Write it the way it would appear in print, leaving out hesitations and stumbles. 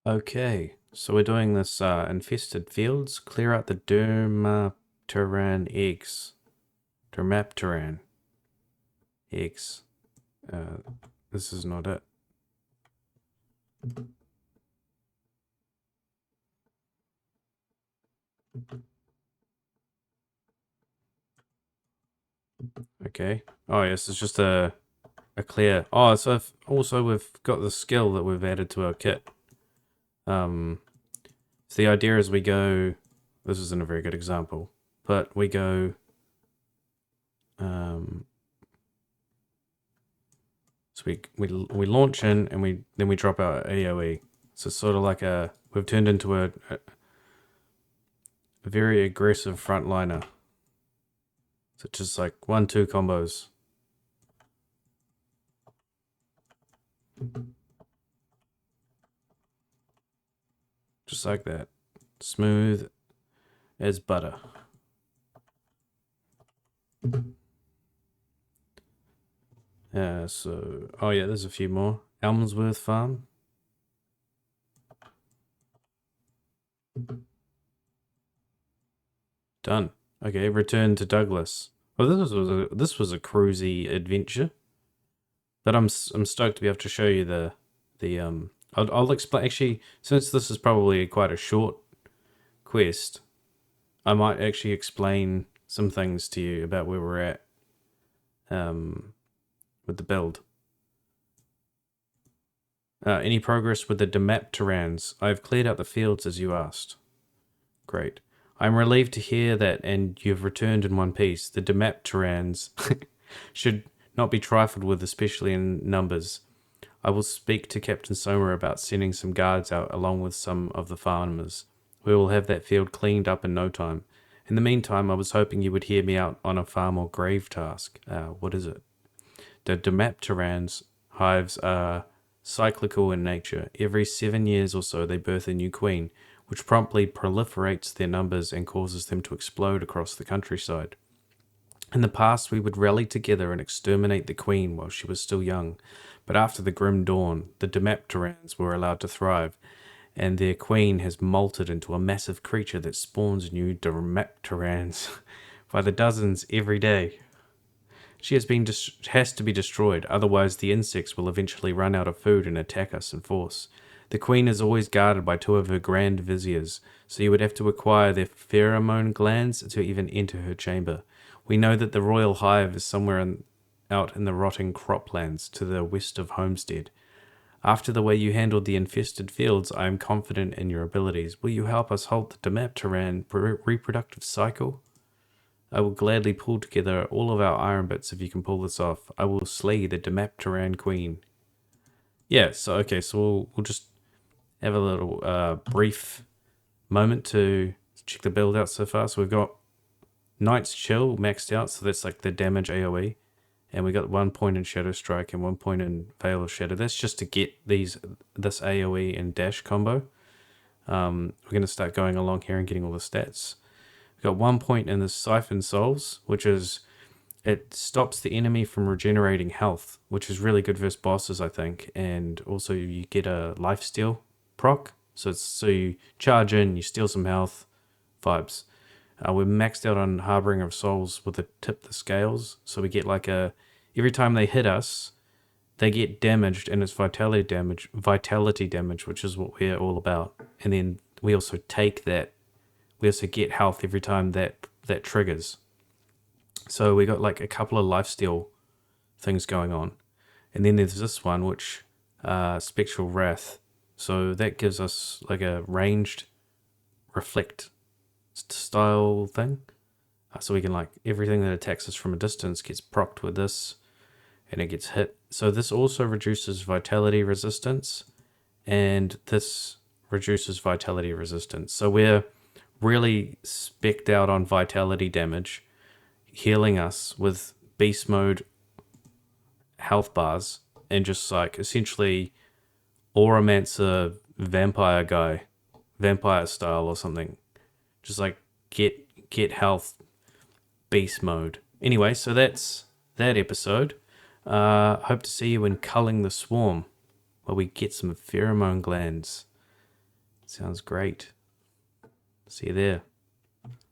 Okay, so we're doing this infested fields. Clear out the Dermapteran eggs. Dermapteran eggs. Uh, this is not it. Okay. Oh yes, it's just a clear. Oh, so also we've got the skill that we've added to our kit. So the idea is we go. This isn't a very good example, but we go. So we launch in and we drop our AOE. So it's sort of like we've turned into a very aggressive frontliner. So just like 1-2 combos. Just like that. Smooth as butter. Oh yeah, there's a few more. Elmsworth Farm. Done. Okay, return to Douglas. Well, this was a cruisy adventure, but I'm stoked to be able to show you the. I'll explain. Actually, since this is probably quite a short quest, I might actually explain some things to you about where we're at with the build. Any progress with the Demapterans? I've cleared out the fields as you asked. Great. I'm relieved to hear that, and you've returned in one piece. The Demapterans should not be trifled with, especially in numbers. I will speak to Captain Somer about sending some guards out along with some of the farmers. We will have that field cleaned up in no time. In the meantime, I was hoping you would hear me out on a far more grave task. What is it? The Demapterans hives are cyclical in nature. Every 7 years or so, they birth a new queen, which promptly proliferates their numbers and causes them to explode across the countryside. In the past, we would rally together and exterminate the queen while she was still young, but after the grim dawn, the Demapterans were allowed to thrive, and their queen has molted into a massive creature that spawns new Demapterans by the dozens every day. She has to be destroyed, otherwise the insects will eventually run out of food and attack us in force. The queen is always guarded by 2 of her grand viziers, so you would have to acquire their pheromone glands to even enter her chamber. We know that the royal hive is somewhere out in the rotting croplands to the west of Homestead. After the way you handled the infested fields, I am confident in your abilities. Will you help us halt the Demapteran reproductive cycle? I will gladly pull together all of our iron bits if you can pull this off. I will slay the Demapteran queen. Yeah, so we'll just have a little brief moment to check the build out so far. So we've got Knight's Chill maxed out, so that's like the damage AoE. And we got 1 point in Shadow Strike and 1 point in Veil of Shadow. That's just to get this AoE and dash combo. We're going to start going along here and getting all the stats. We've got 1 point in the Siphon Souls, which is it stops the enemy from regenerating health, which is really good versus bosses, I think. And also you get a lifesteal proc. So you charge in, you steal some health, vibes. We're maxed out on Harboring of Souls with a tip the scales. So we get like every time they hit us, they get damaged, and it's vitality damage, which is what we're all about. And then we also take that. We also get health every time that triggers. So we got like a couple of lifesteal things going on. And then there's this one, which Spectral Wrath. So that gives us like a ranged reflect style thing. So we can like everything that attacks us from a distance gets procced with this and it gets hit. So this also reduces vitality resistance, and this reduces vitality resistance. So we're really specced out on vitality damage, healing us with beast mode health bars, and just like essentially Auramancer vampire style or something. Just like get health beast mode. Anyway, so that's that episode. Hope to see you in Culling the Swarm, where we get some pheromone glands. Sounds great. See you there.